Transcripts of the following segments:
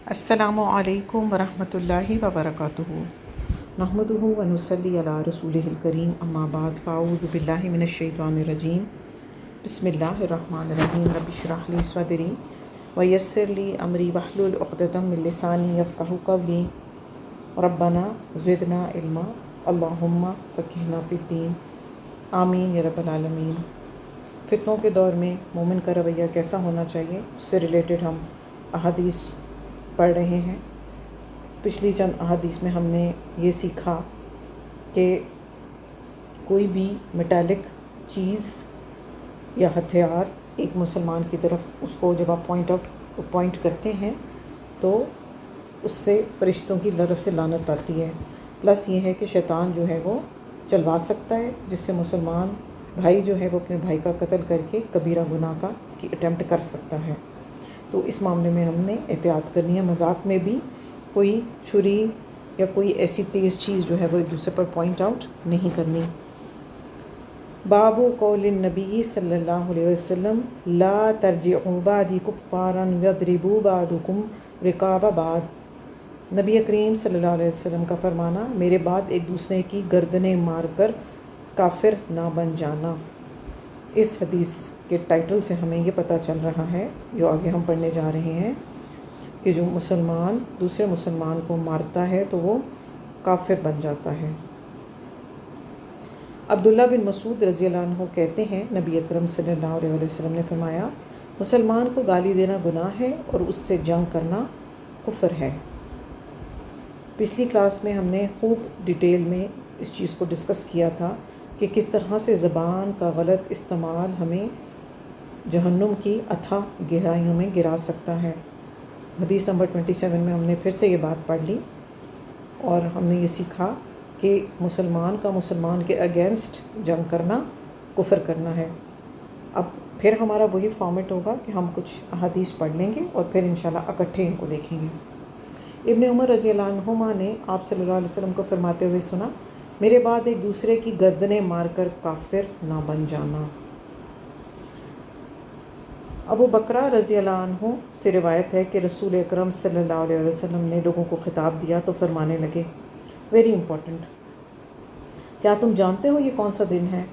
السلام علیکم ورحمۃ اللہ وبرکاتہ نحمدہ ونصلی علی رسولہ الکریم اما بعد فاعوذ باللہ من الشیطان الرجیم بسم اللہ الرحمن الرحیم رب اشرح لی صدری ویسر لی امری واحلل عقدۃ من لسانی یفقہوا قولی ربنا زدنا علما اللہم فقہنا فی الدین آمین یا رب العالمین۔ فتنوں کے دور میں مومن کا رویہ کیسا ہونا چاہیے، اس سے ریلیٹڈ ہم احادیث پڑھ رہے ہیں۔ پچھلی چند احادیث میں ہم نے یہ سیکھا کہ کوئی بھی میٹالک چیز یا ہتھیار ایک مسلمان کی طرف اس کو جب آپ پوائنٹ کرتے ہیں تو اس سے فرشتوں کی طرف سے لعنت آتی ہے، پلس یہ ہے کہ شیطان جو ہے وہ چلوا سکتا ہے، جس سے مسلمان بھائی جو ہے وہ اپنے بھائی کا قتل کر کے کبیرہ گناہ کی اٹیمپٹ کر سکتا ہے۔ تو اس معاملے میں ہم نے احتیاط کرنی ہے۔ مذاق میں بھی کوئی چھری یا کوئی ایسی تیز چیز جو ہے وہ ایک دوسرے پر پوائنٹ آؤٹ نہیں کرنی۔ باب قول النبی صلی اللہ علیہ وسلم لا ترجعوا بعدی کفارا یضرب بعضکم رقاب بعض۔ نبی کریم صلی اللہ علیہ وسلم کا فرمانا، میرے بعد ایک دوسرے کی گردنیں مار کر کافر نہ بن جانا۔ اس حدیث کے ٹائٹل سے ہمیں یہ پتہ چل رہا ہے، جو آگے ہم پڑھنے جا رہے ہیں، کہ جو مسلمان دوسرے مسلمان کو مارتا ہے تو وہ کافر بن جاتا ہے۔ عبداللہ بن مسعود رضی اللہ عنہ کہتے ہیں، نبی اکرم صلی اللہ علیہ وسلم نے فرمایا، مسلمان کو گالی دینا گناہ ہے اور اس سے جنگ کرنا کفر ہے۔ پچھلی کلاس میں ہم نے خوب ڈیٹیل میں اس چیز کو ڈسکس کیا تھا کہ کس طرح سے زبان کا غلط استعمال ہمیں جہنم کی اتھاہ گہرائیوں میں گرا سکتا ہے۔ حدیث نمبر 27 میں ہم نے پھر سے یہ بات پڑھ لی اور ہم نے یہ سیکھا کہ مسلمان کا مسلمان کے اگینسٹ جنگ کرنا کفر کرنا ہے۔ اب پھر ہمارا وہی فارمیٹ ہوگا کہ ہم کچھ احادیث پڑھ لیں گے اور پھر انشاءاللہ اکٹھے ان کو دیکھیں گے۔ ابن عمر رضی اللہ عنہما نے آپ صلی اللہ علیہ وسلم کو فرماتے ہوئے سنا، میرے بعد ایک دوسرے کی گردنیں مار کر کافر نہ بن جانا۔ ابو بکرہ رضی اللہ عنہ سے روایت ہے کہ رسول اکرم صلی اللہ علیہ وسلم نے لوگوں کو خطاب دیا تو فرمانے لگے، ویری امپورٹنٹ، کیا تم جانتے ہو یہ کون سا دن ہے؟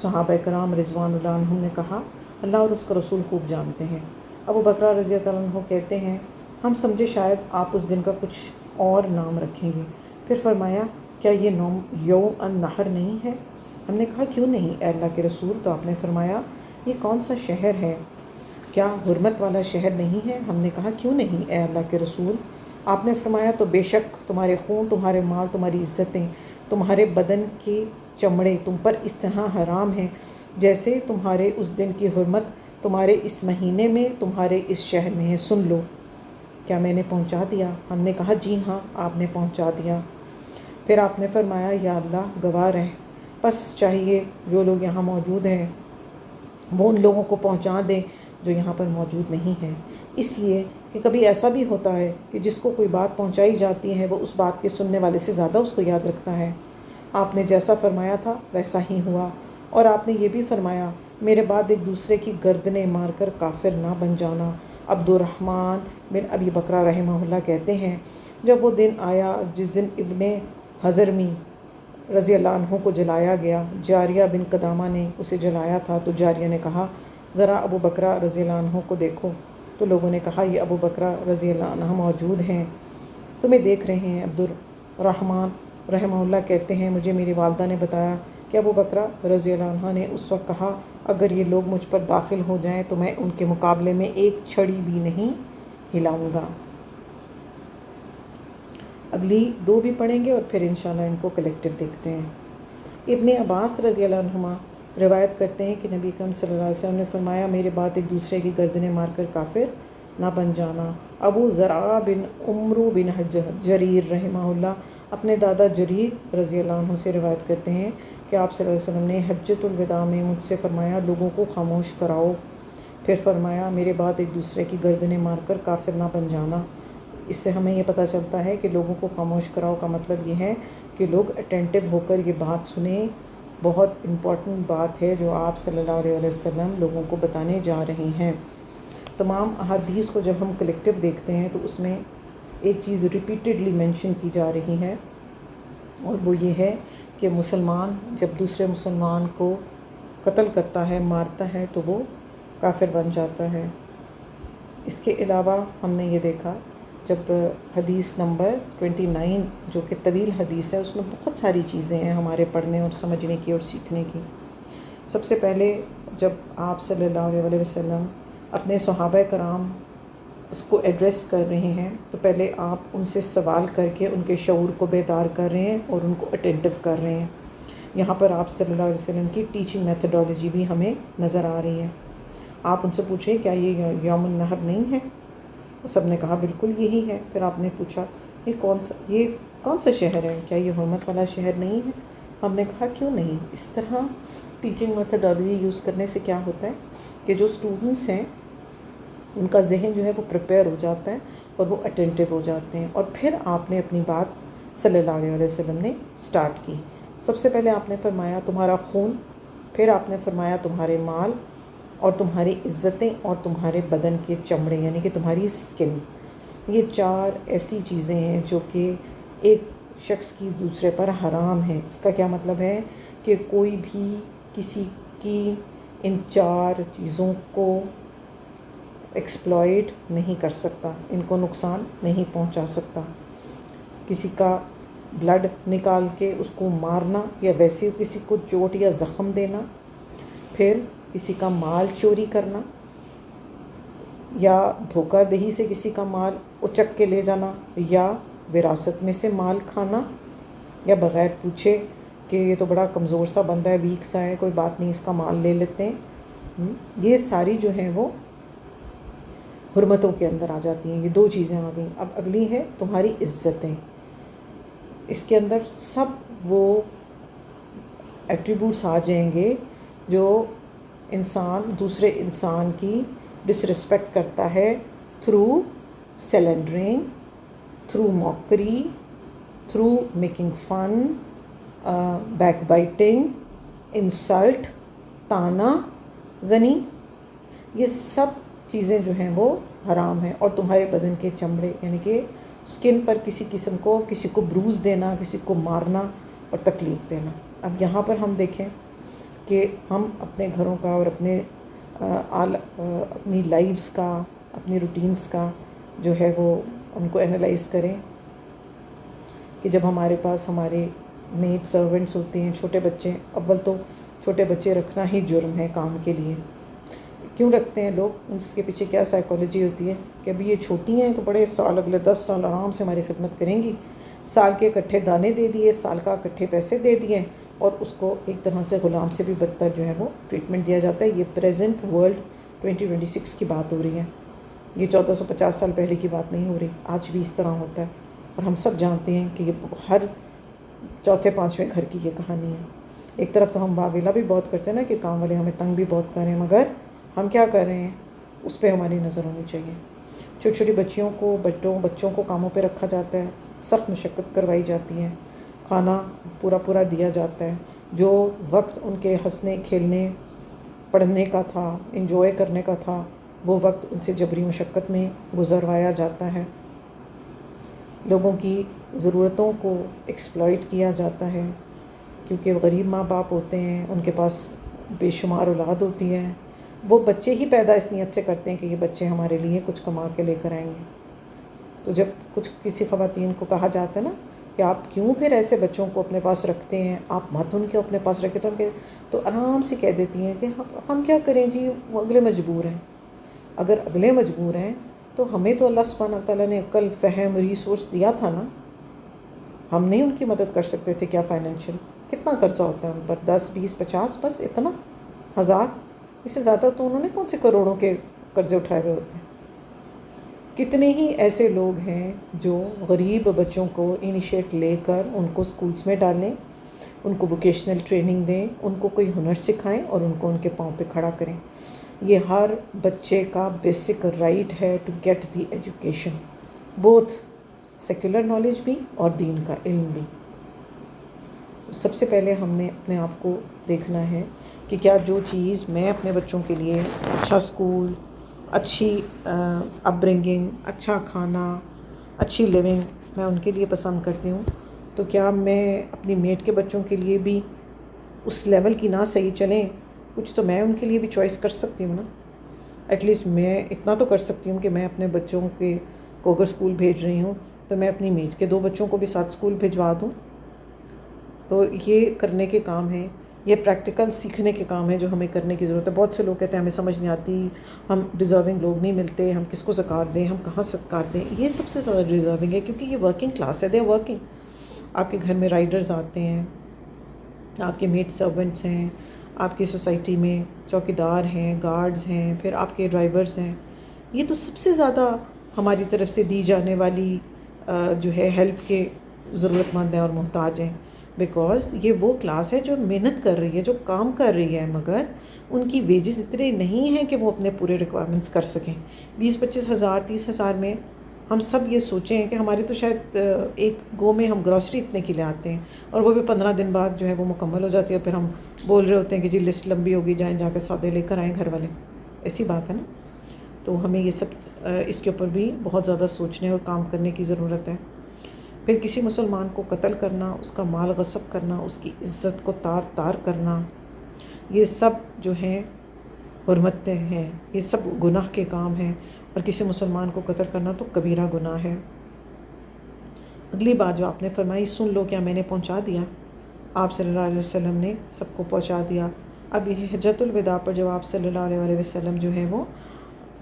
صحابہ کرام رضوان اللہ عنہم نے کہا، اللہ اور اس کا رسول خوب جانتے ہیں۔ ابو بکرہ رضی اللہ عنہ کہتے ہیں، ہم سمجھے شاید آپ اس دن کا کچھ اور نام رکھیں گے۔ پھر فرمایا، کیا یہ یوم النحر نہیں ہے؟ ہم نے کہا، کیوں نہیں اے اللہ کے رسول؟ تو آپ نے فرمایا، یہ کون سا شہر ہے؟ کیا حرمت والا شہر نہیں ہے؟ ہم نے کہا، کیوں نہیں اے اللہ کے رسول؟ آپ نے فرمایا، تو بے شک تمہارے خون، تمہارے مال، تمہاری عزتیں، تمہارے بدن کے چمڑے تم پر اس طرح حرام ہیں جیسے تمہارے اس دن کی حرمت تمہارے اس مہینے میں، تمہارے اس شہر میں ہے، سن لو۔ کیا میں نے پہنچا دیا؟ ہم نے کہا، جی ہاں آپ نے پہنچا دیا۔ پھر آپ نے فرمایا، یا اللہ گواہ رہ، پس چاہیے جو لوگ یہاں موجود ہیں وہ ان لوگوں کو پہنچا دیں جو یہاں پر موجود نہیں ہیں، اس لیے کہ کبھی ایسا بھی ہوتا ہے کہ جس کو کوئی بات پہنچائی جاتی ہے وہ اس بات کے سننے والے سے زیادہ اس کو یاد رکھتا ہے۔ آپ نے جیسا فرمایا تھا ویسا ہی ہوا، اور آپ نے یہ بھی فرمایا، میرے بعد ایک دوسرے کی گردنیں مار کر کافر نہ بن جانا۔ عبد الرحمن بن ابی بکرہ رحمہ اللہ کہتے ہیں، جب وہ دن آیا جس دن ابن حضرمی رضی اللہ عنہ کو جلایا گیا، جاریہ بن قدامہ نے اسے جلایا تھا، تو جاریہ نے کہا، ذرا ابو بکرہ رضی اللہ عنہ کو دیکھو۔ تو لوگوں نے کہا، یہ ابو بکرہ رضی اللہ عنہ موجود ہیں، تمہیں دیکھ رہے ہیں۔ عبد الرحمن رحمہ اللہ کہتے ہیں، مجھے میری والدہ نے بتایا کہ ابو بکرہ رضی اللہ عنہ نے اس وقت کہا، اگر یہ لوگ مجھ پر داخل ہو جائیں تو میں ان کے مقابلے میں ایک چھڑی بھی نہیں ہلاؤں گا۔ اگلی دو بھی پڑھیں گے اور پھر انشاءاللہ ان کو کلیکٹو دیکھتے ہیں۔ ابن عباس رضی اللہ عنہما روایت کرتے ہیں کہ نبی اکرم صلی اللہ علیہ وسلم نے فرمایا، میرے بعد ایک دوسرے کی گردنیں مار کر کافر نہ بن جانا۔ ابو زرعہ بن عمرو بن جریر رحمہ اللہ اپنے دادا جریر رضی اللہ عنہ سے روایت کرتے ہیں کہ آپ صلی اللہ علیہ وسلم نے حجۃ الوداع میں مجھ سے فرمایا، لوگوں کو خاموش کراؤ۔ پھر فرمایا، میرے بعد ایک دوسرے کی گردنیں مار کر کافر نہ بن جانا۔ اس سے ہمیں یہ پتہ چلتا ہے کہ لوگوں کو خاموش کراؤ کا مطلب یہ ہے کہ لوگ اٹینٹیو ہو کر یہ بات سنیں۔ بہت امپورٹنٹ بات ہے جو آپ صلی اللہ علیہ وسلم لوگوں کو بتانے جا رہے ہیں۔ تمام احادیث کو جب ہم کلیکٹیو دیکھتے ہیں تو اس میں ایک چیز ریپیٹڈلی مینشن کی جا رہی ہے، اور وہ یہ ہے کہ مسلمان جب دوسرے مسلمان کو قتل کرتا ہے، مارتا ہے، تو وہ کافر بن جاتا ہے۔ اس کے علاوہ ہم نے یہ دیکھا جب حدیث نمبر 29 جو کہ طویل حدیث ہے، اس میں بہت ساری چیزیں ہیں ہمارے پڑھنے اور سمجھنے کی اور سیکھنے کی۔ سب سے پہلے جب آپ صلی اللہ علیہ وسلم اپنے صحابہ کرام اس کو ایڈریس کر رہے ہیں، تو پہلے آپ ان سے سوال کر کے ان کے شعور کو بیدار کر رہے ہیں اور ان کو اٹینٹیو کر رہے ہیں۔ یہاں پر آپ صلی اللہ علیہ وسلم کی ٹیچنگ میتھڈالوجی بھی ہمیں نظر آ رہی ہے۔ آپ ان سے پوچھیں کیا یہ یوم النحر نہیں ہے؟ وہ سب نے کہا بالکل یہی ہے۔ پھر آپ نے پوچھا یہ کون سا شہر ہے؟ کیا یہ حرمت والا شہر نہیں ہے؟ ہم نے کہا کیوں نہیں۔ اس طرح ٹیچنگ میتھڈالوجی یوز کرنے سے کیا ہوتا ہے کہ جو اسٹوڈنٹس ہیں ان کا ذہن جو ہے وہ پریپیئر ہو جاتا ہے اور وہ اٹینٹیو ہو جاتے ہیں، اور پھر آپ نے اپنی بات صلی اللہ علیہ وسلم نے سٹارٹ کی۔ سب سے پہلے آپ نے فرمایا تمہارا خون، پھر آپ نے فرمایا تمہارے مال اور تمہاری عزتیں اور تمہارے بدن کے چمڑے، یعنی کہ تمہاری اسکن۔ یہ 4 ایسی چیزیں ہیں جو کہ ایک شخص کی دوسرے پر حرام ہے۔ اس کا کیا مطلب ہے کہ کوئی بھی کسی کی ان 4 چیزوں کو ایکسپلائٹ نہیں کر سکتا، ان کو نقصان نہیں پہنچا سکتا۔ کسی کا بلڈ نکال کے اس کو مارنا، یا ویسے کسی کو چوٹ یا زخم دینا، پھر کسی کا مال چوری کرنا، یا دھوکہ دہی سے کسی کا مال اچک کے لے جانا، یا وراثت میں سے مال کھانا، یا بغیر پوچھے کہ یہ تو بڑا کمزور سا بندہ ہے، ویک سا ہے، کوئی بات نہیں اس کا مال لے لیتے ہیں۔ یہ ساری جو ہیں وہ حرمتوں کے اندر آ جاتی ہیں۔ یہ 2 چیزیں آ گئیں۔ اب اگلی ہے تمہاری عزتیں۔ اس کے اندر سب وہ ایٹریبیوٹس آ جائیں گے جو انسان دوسرے انسان کی ڈسرسپیکٹ کرتا ہے، through slandering, through mockery, through making fun, backbiting, insult, طعنہ زنی۔ یہ سب چیزیں جو ہیں وہ حرام ہیں۔ اور تمہارے بدن کے چمڑے، یعنی کہ اسکن پر کسی قسم کو کسی کو بروز دینا، کسی کو مارنا اور تکلیف دینا۔ اب یہاں پر ہم دیکھیں کہ ہم اپنے گھروں کا اور اپنی لائفز کا، اپنی روٹینز کا جو ہے وہ ان کو انالائز کریں کہ جب ہمارے پاس ہمارے میڈ سرونٹس ہوتے ہیں، چھوٹے بچے، اول تو چھوٹے بچے رکھنا ہی جرم ہے کام کے لیے۔ کیوں رکھتے ہیں لوگ؟ اس کے پیچھے کیا سائیکالوجی ہوتی ہے کہ ابھی یہ چھوٹی ہیں تو بڑے سال، اگلے 10 سال آرام سے ہماری خدمت کریں گی، سال کے اکٹھے دانے دے دیے، سال کا اکٹھے پیسے دے دیے، اور اس کو ایک طرح سے غلام سے بھی بدتر جو ہے وہ ٹریٹمنٹ دیا جاتا ہے۔ یہ پریزنٹ ورلڈ 2026 کی بات ہو رہی ہے، یہ 1450 سال پہلے کی بات نہیں ہو رہی، آج بھی اس طرح ہوتا ہے۔ اور ہم سب جانتے ہیں کہ یہ ہر چوتھے پانچویں گھر کی یہ کہانی ہے۔ ایک طرف تو ہم واویلا بھی بہت کرتے ہیں نا کہ کام والے ہمیں تنگ بھی بہت کر رہے ہیں، مگر ہم کیا کر رہے ہیں اس پہ ہماری نظر ہونی چاہیے۔ چھوٹی چھوٹی بچوں کو کاموں پہ رکھا جاتا ہے، سخت مشقت کروائی جاتی ہے، کھانا پورا دیا جاتا ہے، جو وقت ان کے ہنسنے کھیلنے پڑھنے کا تھا، انجوائے کرنے کا تھا، وہ وقت ان سے جبری مشقت میں گزروایا جاتا ہے۔ لوگوں کی ضرورتوں کو ایکسپلائٹ کیا جاتا ہے، کیونکہ غریب ماں باپ ہوتے ہیں، ان کے پاس بے شمار اولاد ہوتی ہے، وہ بچے ہی پیدا اس نیت سے کرتے ہیں کہ یہ بچے ہمارے لیے کچھ کما کے لے کر آئیں گے۔ تو جب کسی خواتین کو کہا جاتا ہے نا کہ آپ کیوں پھر ایسے بچوں کو اپنے پاس رکھتے ہیں، آپ مت ان کے اپنے پاس رکھیں، تو آرام سے کہہ دیتی ہیں کہ ہم کیا کریں جی، وہ اگلے مجبور ہیں۔ اگر اگلے مجبور ہیں تو ہمیں تو اللہ سبحانہ تعالیٰ نے عقل، فہم، ریسورس دیا تھا نا، ہم نہیں ان کی مدد کر سکتے تھے کیا؟ فائنینشیل کتنا قرضہ ہوتا ہے ان پر؟ 10، 20، 50، بس اتنا، 1000، اس سے زیادہ تو انہوں نے کون سے کروڑوں کے قرضے اٹھائے ہوئے ہوتے ہیں۔ کتنے ہی ایسے لوگ ہیں جو غریب بچوں کو انیشیٹ لے کر ان کو سکولز میں ڈالیں، ان کو ووکیشنل ٹریننگ دیں، ان کو کوئی ہنر سکھائیں اور ان کو ان کے پاؤں پہ کھڑا کریں۔ یہ ہر بچے کا بیسک رائٹ ہے to get the education, both secular knowledge بھی اور دین کا علم بھی۔ سب سے پہلے ہم نے اپنے آپ کو دیکھنا ہے کہ کیا جو چیز میں اپنے بچوں کے لیے، اچھا اسکول، اچھی اپ برنگنگ، اچھا کھانا، اچھی لیونگ میں ان کے لیے پسند کرتی ہوں، تو کیا میں اپنی میٹ کے بچوں کے لیے بھی اس لیول کی نہ صحیح چلیں، کچھ تو میں ان کے لیے بھی چوائس کر سکتی ہوں نا. ایٹ لیسٹ میں اتنا تو کر سکتی ہوں کہ میں اپنے بچوں کو اگر اسکول بھیج رہی ہوں تو میں اپنی میٹ کے 2 بچوں کو بھی ساتھ اسکول بھجوا دوں. تو یہ کرنے کے کام ہیں، یہ پریکٹیکل سیکھنے کے کام ہیں جو ہمیں کرنے کی ضرورت ہے. بہت سے لوگ کہتے ہیں ہمیں سمجھ نہیں آتی، ہم ڈیزرونگ لوگ نہیں ملتے، ہم کس کو زکوٰۃ دیں، ہم کہاں صدقات دیں. یہ سب سے زیادہ ڈیزرونگ ہے، کیونکہ یہ ورکنگ کلاس ہے، دے ورکنگ. آپ کے گھر میں رائڈرز آتے ہیں، آپ کے میڈ سرونٹس ہیں، آپ کی سوسائٹی میں چوکیدار ہیں، گارڈز ہیں، پھر آپ کے ڈرائیورز ہیں. یہ تو سب سے زیادہ ہماری طرف سے دی جانے والی جو ہے ہیلپ کے ضرورت مند ہیں اور محتاج ہیں. بیکاز یہ وہ کلاس ہے جو محنت کر رہی ہے، جو کام کر رہی ہے، مگر ان کی ویجز اتنے نہیں ہیں کہ وہ اپنے پورے ریکوائرمنٹس کر سکیں. 20-25 ہزار 30 ہزار میں ہم سب یہ سوچیں کہ ہماری تو شاید ایک گو میں ہم گروسری اتنے کے لے آتے ہیں، اور وہ بھی 15 دن بعد جو ہے وہ مکمل ہو جاتی ہے، اور پھر ہم بول رہے ہوتے ہیں کہ جی لسٹ لمبی ہوگی، جائیں جا کے سودے لے کر آئیں گھر والے. ایسی بات ہے نا. تو ہمیں یہ سب اس کے اوپر بھی بہت زیادہ سوچنے اور کام کرنے کی ضرورت ہے. پھر کسی مسلمان کو قتل کرنا، اس کا مال غصب کرنا، اس کی عزت کو تار تار کرنا، یہ سب جو ہیں حرمتیں ہیں، یہ سب گناہ کے کام ہیں. اور کسی مسلمان کو قتل کرنا تو کبیرہ گناہ ہے. اگلی بات جو آپ نے فرمائی، سن لو کیا میں نے پہنچا دیا. آپ صلی اللہ علیہ وسلم نے سب کو پہنچا دیا. اب یہ حجۃ الوداع پر جب آپ صلی اللہ علیہ وسلم جو ہے وہ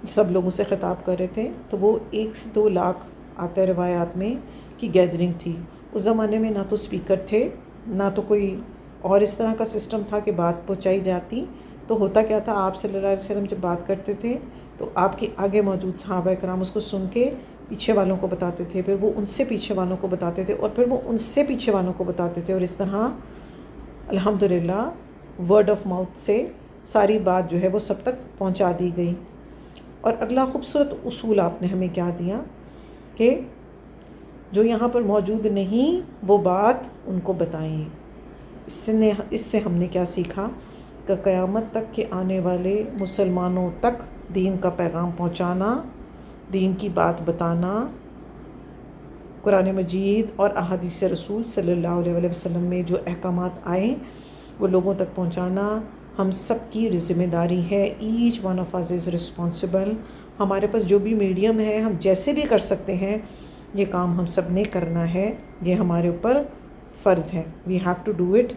سب لوگوں سے خطاب کر رہے تھے، تو وہ 1 سے 2 لاکھ آتا ہے روایات میں کی گیدرنگ تھی. اس زمانے میں نہ تو اسپیکر تھے، نہ تو کوئی اور اس طرح کا سسٹم تھا کہ بات پہنچائی جاتی. تو ہوتا کیا تھا، آپ صلی اللہ علیہ وسلم جب بات کرتے تھے تو آپ کے آگے موجود صحابہ کرام اس کو سن کے پیچھے والوں کو بتاتے تھے، پھر وہ ان سے پیچھے والوں کو بتاتے تھے، اور پھر وہ ان سے پیچھے والوں کو بتاتے تھے. اور اس طرح الحمدللہ ورڈ آف ماؤتھ سے ساری بات جو ہے وہ سب تک پہنچا دی گئی. اور اگلا خوبصورت اصول آپ نے ہمیں کیا دیا کہ جو یہاں پر موجود نہیں وہ بات ان کو بتائیں. اس سے ہم نے کیا سیکھا کہ قیامت تک کے آنے والے مسلمانوں تک دین کا پیغام پہنچانا، دین کی بات بتانا، قرآن مجید اور احادیث رسول صلی اللہ علیہ وسلم میں جو احکامات آئے وہ لوگوں تک پہنچانا ہم سب کی ذمہ داری ہے. Each one of us is responsible. ہمارے پاس جو بھی میڈیم ہے، ہم جیسے بھی کر سکتے ہیں، یہ کام ہم سب نے کرنا ہے. یہ ہمارے اوپر فرض ہے. We have to do it.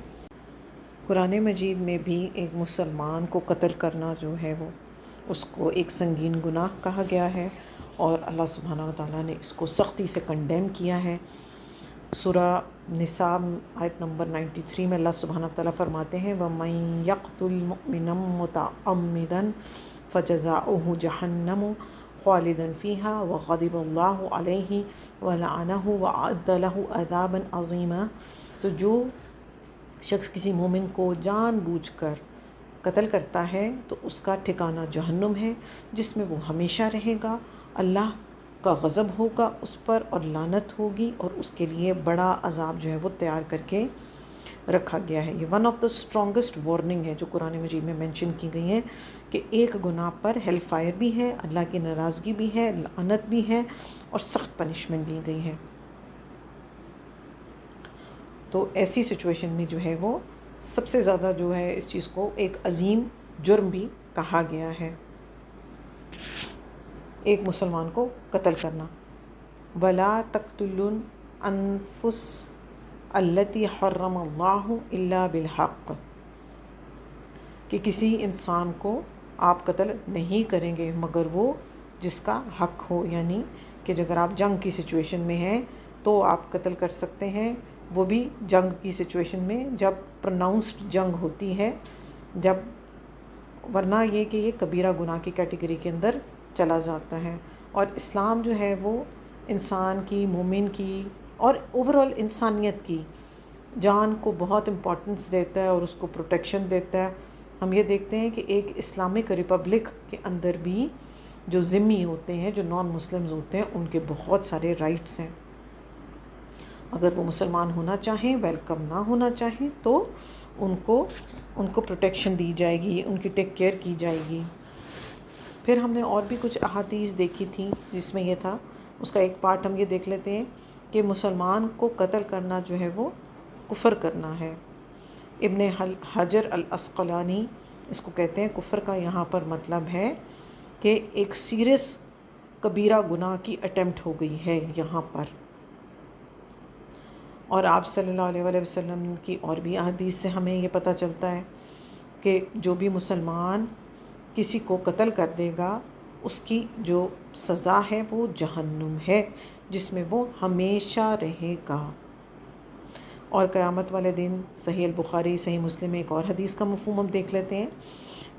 قرآن مجید میں بھی ایک مسلمان کو قتل کرنا جو ہے وہ اس کو ایک سنگین گناہ کہا گیا ہے، اور اللہ سبحانہ وتعالیٰ نے اس کو سختی سے کنڈیم کیا ہے. سورہ نساء آیت نمبر 93 میں اللہ سبحانہ وتعالیٰ فرماتے ہیں وَمَن يَقْتُلْ مُؤْمِنًا مُتَعَمِّدًا فَجَزَاؤُهُ جَهَنَّمُ خَالِدًا فِيهَا وَغَضِبَ اللَّهُ عَلَيْهِ وَلَعَنَهُ وَأَعَدَّ لَهُ عَذَابًا عَظِيمًا. تو جو شخص کسی مومن کو جان بوجھ کر قتل کرتا ہے تو اس کا ٹھکانہ جہنم ہے، جس میں وہ ہمیشہ رہے گا. اللہ کا غضب ہوگا اس پر اور لعنت ہوگی، اور اس کے لیے بڑا عذاب جو ہے وہ تیار کر کے رکھا گیا ہے. یہ one of the strongest warning ہے جو قرآن مجید میں مینشن کی گئی ہے کہ ایک گناہ پر ہیل فائر بھی ہے، اللہ کی ناراضگی بھی ہے، لعنت بھی ہے، اور سخت پنشمنٹ دی گئی ہے. تو ایسی سچویشن میں جو ہے وہ سب سے زیادہ جو ہے اس چیز کو ایک عظیم جرم بھی کہا گیا ہے، ایک مسلمان کو قتل کرنا. وَلَا تَقْتُلُوا الْأَنفُسَ الَّتِي حَرَّمَ اللَّهُ إِلَّا بِالْحَقِّ، کہ کسی انسان کو آپ قتل نہیں کریں گے مگر وہ جس کا حق ہو. یعنی کہ اگر آپ جنگ کی سچویشن میں ہیں تو آپ قتل کر سکتے ہیں، وہ بھی جنگ کی سچویشن میں جب پروناؤنسڈ جنگ ہوتی ہے، جب ورنہ یہ کہ یہ کبیرہ گناہ کی کیٹیگری کے اندر چلا جاتا ہے. اور اسلام جو ہے وہ انسان کی، مومن کی اور اوورآل انسانیت کی جان کو بہت امپورٹنس دیتا ہے اور اس کو پروٹیکشن دیتا ہے. ہم یہ دیکھتے ہیں کہ ایک اسلامک ریپبلک کے اندر بھی جو ذمی ہوتے ہیں، جو نان مسلمز ہوتے ہیں، ان کے بہت سارے رائٹس ہیں. اگر وہ مسلمان ہونا چاہیں، ویلکم نہ ہونا چاہیں، تو ان کو پروٹیکشن دی جائے گی، ان کی ٹیک کیئر کی جائے گی. پھر ہم نے اور بھی کچھ احادیث دیکھی تھیں جس میں یہ تھا اس کا ایک پارٹ ہم یہ دیکھ لیتے ہیں کہ مسلمان کو قتل کرنا جو ہے وہ کفر کرنا ہے۔ ابن حجر العسقلانی اس کو کہتے ہیں کفر کا یہاں پر مطلب ہے کہ ایک سیریس کبیرہ گناہ کی اٹیمپٹ ہو گئی ہے یہاں پر۔ اور آپ صلی اللہ علیہ وآلہ وسلم کی اور بھی احادیث سے ہمیں یہ پتہ چلتا ہے کہ جو بھی مسلمان کسی کو قتل کر دے گا اس کی جو سزا ہے وہ جہنم ہے، جس میں وہ ہمیشہ رہے گا۔ اور قیامت والے دن صحیح البخاری صحیح مسلم میں ایک اور حدیث کا مفہوم ہم دیکھ لیتے ہیں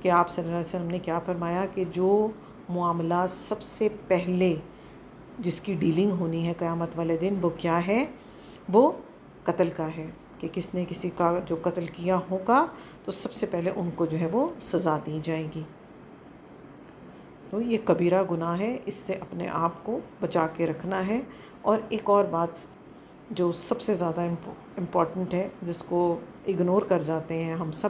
کہ آپ صلی اللہ علیہ وسلم نے کیا فرمایا کہ جو معاملہ سب سے پہلے جس کی ڈیلنگ ہونی ہے قیامت والے دن وہ کیا ہے، وہ قتل کا ہے، کہ کس نے کسی کا جو قتل کیا ہوگا تو سب سے پہلے ان کو جو ہے وہ سزا دی جائے گی۔ تو یہ کبیرہ گناہ ہے، اس سے اپنے آپ کو بچا کے رکھنا ہے۔ اور ایک اور بات جو سب سے زیادہ امپورٹنٹ ہے، جس کو اگنور کر جاتے ہیں ہم سب،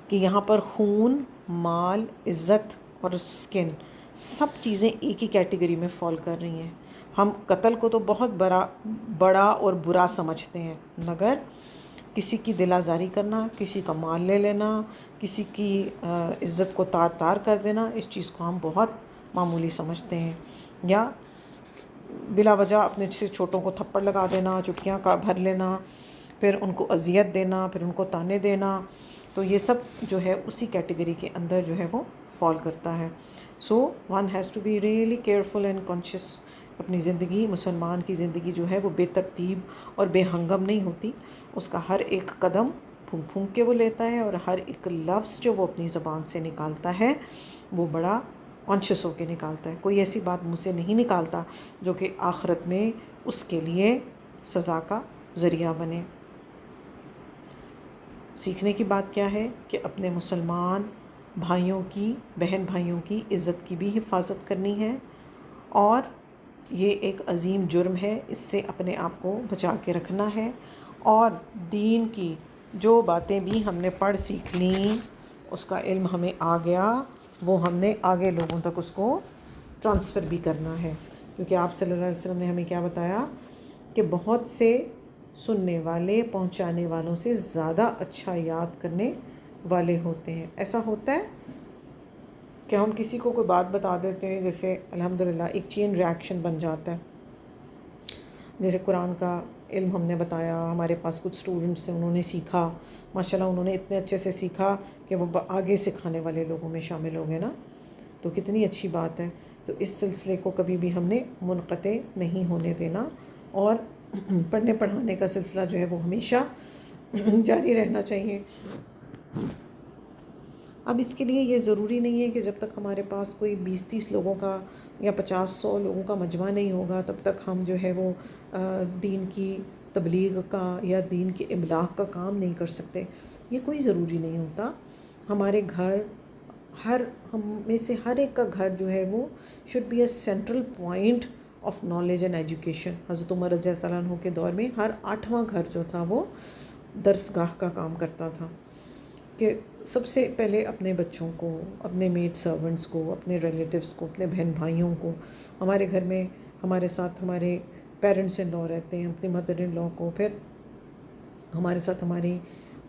کہ یہاں پر خون، مال، عزت اور سکن سب چیزیں ایک ہی کیٹیگری میں فال کر رہی ہیں۔ ہم قتل کو تو بہت بڑا اور برا سمجھتے ہیں، مگر کسی کی دل آزاری کرنا، کسی کا مال لے لینا، کسی کی عزت کو تار تار کر دینا، اس چیز کو ہم بہت معمولی سمجھتے ہیں۔ یا بلا وجہ اپنے سے چھوٹوں کو تھپڑ لگا دینا، چٹکیاں کا بھر لینا، پھر ان کو اذیت دینا، پھر ان کو تانے دینا، تو یہ سب جو ہے اسی کیٹیگری کے اندر جو ہے وہ فال کرتا ہے۔ So one has to be really careful and conscious. اپنی زندگی، مسلمان کی زندگی جو ہے وہ بے ترتیب اور بے ہنگم نہیں ہوتی، اس کا ہر ایک قدم پھونک پھونک کے وہ لیتا ہے، اور ہر ایک لفظ جو وہ اپنی زبان سے نکالتا ہے وہ بڑا کانشیس ہو کے نکالتا ہے۔ کوئی ایسی بات منہ سے نہیں نکالتا جو کہ آخرت میں اس کے لیے سزا کا ذریعہ بنے۔ سیکھنے کی بات کیا ہے کہ اپنے مسلمان بھائیوں کی، بہن بھائیوں کی عزت کی بھی حفاظت کرنی ہے، اور یہ ایک عظیم جرم ہے، اس سے اپنے آپ کو بچا کے رکھنا ہے۔ اور دین کی جو باتیں بھی ہم نے پڑھ سیکھ لیں، اس کا علم ہمیں آ گیا، وہ ہم نے آگے لوگوں تک اس کو ٹرانسفر بھی کرنا ہے، کیونکہ آپ صلی اللہ علیہ وسلم نے ہمیں کیا بتایا کہ بہت سے سننے والے پہنچانے والوں سے زیادہ اچھا یاد کرنے والے ہوتے ہیں۔ ایسا ہوتا ہے کہ ہم کسی کو کوئی بات بتا دیتے ہیں، جیسے الحمدللہ ایک چین ریاکشن بن جاتا ہے۔ جیسے قرآن کا علم ہم نے بتایا، ہمارے پاس کچھ اسٹوڈنٹس ہیں، انہوں نے سیکھا، ماشاءاللہ انہوں نے اتنے اچھے سے سیکھا کہ وہ آگے سکھانے والے لوگوں میں شامل ہو گئے نا، تو کتنی اچھی بات ہے۔ تو اس سلسلے کو کبھی بھی ہم نے منقطع نہیں ہونے دینا، اور پڑھنے پڑھانے کا سلسلہ جو ہے وہ ہمیشہ جاری رہنا چاہیے۔ اب اس کے لیے یہ ضروری نہیں ہے کہ جب تک ہمارے پاس کوئی 20-30 لوگوں کا یا 50-100 لوگوں کا مجمع نہیں ہوگا تب تک ہم جو ہے وہ دین کی تبلیغ کا یا دین کے ابلاغ کا کام نہیں کر سکتے، یہ کوئی ضروری نہیں ہوتا۔ ہمارے گھر، ہم میں سے ہر ایک کا گھر جو ہے وہ should be a central point of knowledge and education. حضرت عمر رضی اللہ عنہ کے دور میں ہر 8واں گھر جو تھا وہ درسگاہ کا کام کرتا تھا، کہ سب سے پہلے اپنے بچوں کو، اپنے میڈ سرونٹس کو، اپنے ریلیٹیوز کو، اپنے بہن بھائیوں کو، ہمارے گھر میں ہمارے ساتھ ہمارے پیرنٹس ان لا رہتے ہیں، اپنی مدر ان لا کو، پھر ہمارے ساتھ ہماری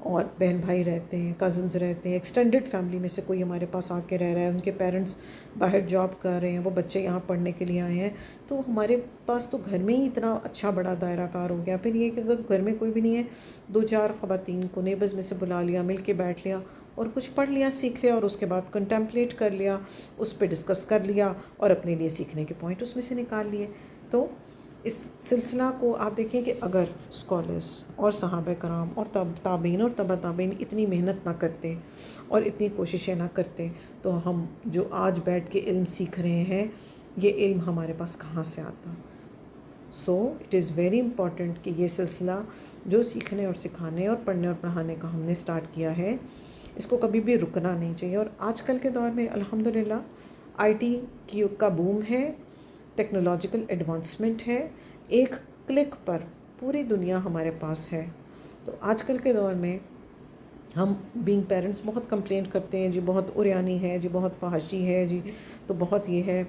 اور بہن بھائی رہتے ہیں، کزنز رہتے ہیں، ایکسٹینڈڈ فیملی میں سے کوئی ہمارے پاس آ کے رہ رہا ہے، ان کے پیرنٹس باہر جاب کر رہے ہیں، وہ بچے یہاں پڑھنے کے لیے آئے ہیں، تو ہمارے پاس تو گھر میں ہی اتنا اچھا بڑا دائرہ کار ہو گیا۔ پھر یہ کہ اگر گھر میں کوئی بھی نہیں ہے، 2-4 خواتین کو نیبرز میں سے بلا لیا، مل کے بیٹھ لیا اور کچھ پڑھ لیا، سیکھ لیا، اور اس کے بعد کنٹمپلیٹ کر لیا، اس پہ ڈسکس کر لیا، اور اپنے لیے سیکھنے کے پوائنٹ اس میں سے نکال لیے۔ تو اس سلسلہ کو آپ دیکھیں کہ اگر اسکالرس اور صحابہ کرام اور تابعین اور تبع تابعین اتنی محنت نہ کرتے اور اتنی کوششیں نہ کرتے، تو ہم جو آج بیٹھ کے علم سیکھ رہے ہیں، یہ علم ہمارے پاس کہاں سے آتا؟ So it is very important کہ یہ سلسلہ جو سیکھنے اور سکھانے اور پڑھنے اور پڑھانے کا ہم نے اسٹارٹ کیا ہے، اس کو کبھی بھی رکنا نہیں چاہیے۔ اور آج کل کے دور میں الحمدللہ آئی ٹی کا بوم ہے، ٹیکنالوجیکل ایڈوانسمنٹ ہے، ایک کلک پر پوری دنیا ہمارے پاس ہے۔ تو آج کل کے دور میں ہم بینگ پیرنٹس بہت کمپلینٹ کرتے ہیں، جی بہت عریانی ہے، جی بہت فحاشی ہے، جی تو بہت یہ ہے،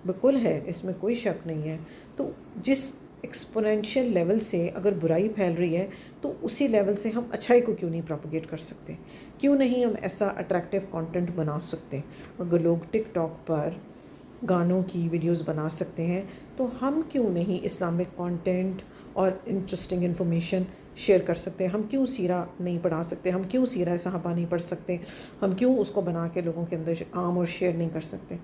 بالکل ہے، اس میں کوئی شک نہیں ہے. تو جس ایکسپونینشیل لیول سے اگر برائی پھیل رہی ہے تو اسی لیول سے ہم اچھائی کو کیوں نہیں پروپیگیٹ کر سکتے؟ کیوں نہیں ہم ایسا اٹریکٹیو کانٹینٹ بنا سکتے؟ اگر لوگ ٹک ٹاک پر گانوں کی ویڈیوز بنا سکتے ہیں تو ہم کیوں نہیں اسلامک کانٹینٹ اور انٹرسٹنگ انفارمیشن شیئر کر سکتے؟ ہم کیوں سیرہ نہیں پڑھا سکتے؟ ہم کیوں سیرہ صحابہ نہیں پڑھ سکتے؟ ہم کیوں اس کو بنا کے لوگوں کے اندر عام اور شیئر نہیں کر سکتے؟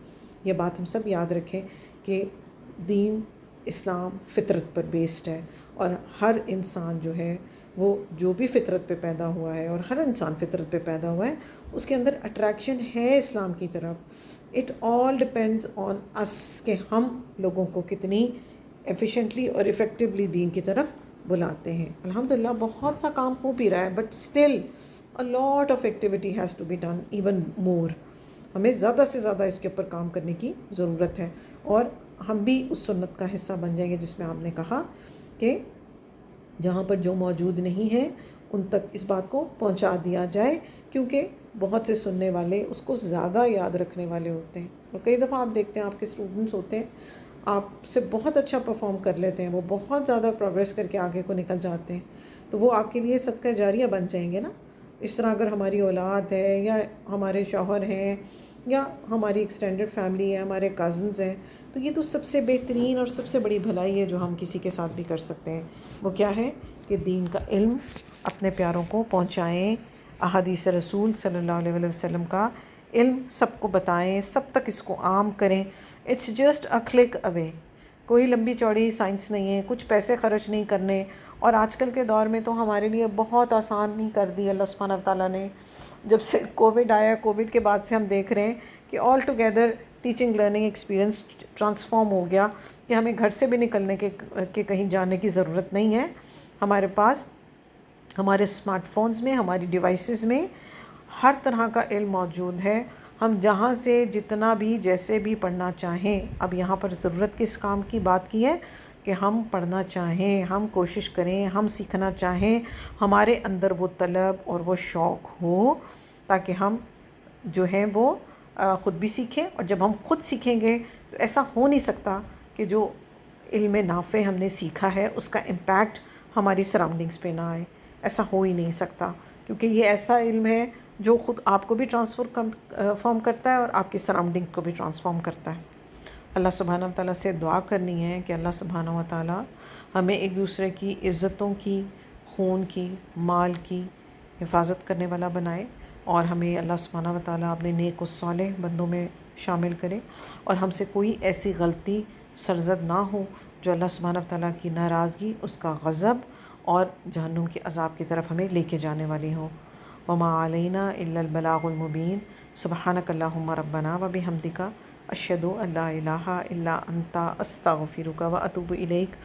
یہ بات ہم سب یاد رکھیں کہ دین اسلام فطرت پر بیسڈ ہے، اور ہر انسان جو ہے وہ جو بھی فطرت پہ پیدا ہوا ہے، اور ہر انسان فطرت پہ پیدا ہوا ہے، اس کے اندر اٹریکشن ہے اسلام کی طرف. اٹ آل ڈپینڈز آن اس کہ ہم لوگوں کو کتنی ایفیشینٹلی اور افیکٹولی دین کی طرف بلاتے ہیں. الحمدللہ بہت سا کام ہو بھی رہا ہے، but still a lot of activity has to be done even more. ہمیں زیادہ سے زیادہ اس کے اوپر کام کرنے کی ضرورت ہے، اور ہم بھی اس سنت کا حصہ بن جائیں گے جس میں آپ نے کہا کہ جہاں پر جو موجود نہیں ہے ان تک اس بات کو پہنچا دیا جائے، کیونکہ بہت سے سننے والے اس کو زیادہ یاد رکھنے والے ہوتے ہیں. اور کئی دفعہ آپ دیکھتے ہیں آپ کے اسٹوڈنٹس ہوتے ہیں، آپ سے بہت اچھا پرفارم کر لیتے ہیں، وہ بہت زیادہ پروگریس کر کے آگے کو نکل جاتے ہیں، تو وہ آپ کے لیے صدقہ جاریہ بن جائیں گے نا. اس طرح اگر ہماری اولاد ہے، یا ہمارے شوہر ہیں، یا ہماری ایکسٹینڈڈ فیملی ہے، ہمارے کزنز ہیں، تو یہ تو سب سے بہترین اور سب سے بڑی بھلائی ہے جو ہم کسی کے ساتھ بھی کر سکتے ہیں. وہ کیا ہے کہ دین کا علم اپنے پیاروں کو پہنچائیں، احادیث رسول صلی اللہ علیہ وسلم کا علم سب کو بتائیں، سب تک اس کو عام کریں. اٹس جسٹ اے کلک اوے. کوئی لمبی چوڑی سائنس نہیں ہے، کچھ پیسے خرچ نہیں کرنے. اور آج کل کے دور میں تو ہمارے لیے بہت آسانی کر دی اللہ سبحانہ تعالیٰ نے. جب سے کووڈ آیا، کووڈ کے بعد سے ہم دیکھ رہے ہیں کہ all together teaching learning experience transform ہو گیا، کہ ہمیں گھر سے بھی نکلنے کے کہیں جانے کی ضرورت نہیں ہے. ہمارے پاس ہمارے اسمارٹ فونز میں، ہماری ڈیوائسز میں ہر طرح کا علم موجود ہے. ہم جہاں سے جتنا بھی جیسے بھی پڑھنا چاہیں. اب یہاں پر ضرورت کس کام کی بات کی ہے کہ ہم پڑھنا چاہیں، ہم کوشش کریں، ہم سیکھنا چاہیں، ہمارے اندر وہ طلب اور وہ شوق ہو، تاکہ ہم جو ہیں وہ خود بھی سیکھیں. اور جب ہم خود سیکھیں گے تو ایسا ہو نہیں سکتا کہ جو علم نافع ہم نے سیکھا ہے اس کا امپیکٹ ہماری سراؤنڈنگز پہ نہ آئے. ایسا ہو ہی نہیں سکتا، کیونکہ یہ ایسا علم ہے جو خود آپ کو بھی ٹرانسفارم کرتا ہے اور آپ کی سراؤنڈنگ کو بھی ٹرانسفارم کرتا ہے. اللہ سبحانہ وتعالیٰ سے دعا کرنی ہے کہ اللہ سبحانہ وتعالیٰ ہمیں ایک دوسرے کی عزتوں کی، خون کی، مال کی حفاظت کرنے والا بنائے، اور ہمیں اللہ سبحانہ وتعالیٰ اپنے نیک و صالح بندوں میں شامل کرے، اور ہم سے کوئی ایسی غلطی سرزد نہ ہو جو اللہ سبحانہ وتعالیٰ کی ناراضگی، اس کا غضب اور جہنم کے عذاب کی طرف ہمیں لے کے جانے والی ہو. وما علینا الا البلاغ المبین. سبحانک اللہم ربنا و بحمدک، اشہد ان لا الہ الا انت، استغفرک و اتوب الیک.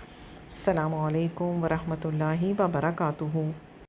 السلام علیکم ورحمۃ اللہ وبرکاتہ.